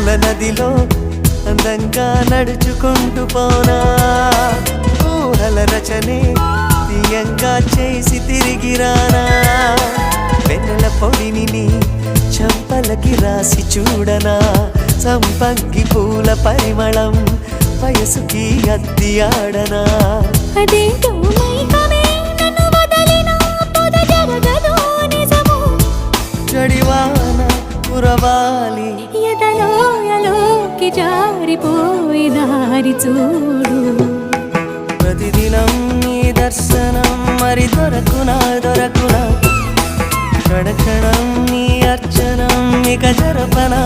పూల నదిలో అందంగా నడుచుకుంటూ పోనా ఊహల రచనే తీయంగా చేసి తిరిగి రానా వెన్నెల పొడిని నీ చంపలకి రాసి చూడనా సంపంగి పూల పరిమళం వయసుకి అద్ది ఆడనా అదేంటో మైకమే నన్ను వదలిన పొద జరగదు నిజము జడివాన కురవాలి ఎదలోయలోకి జారిపోయి దారి చూడు ప్రతిదినం నీ దర్శనం మరి దొరకునా క్షణ క్షణం నీ అర్చనం ఇక జరపనా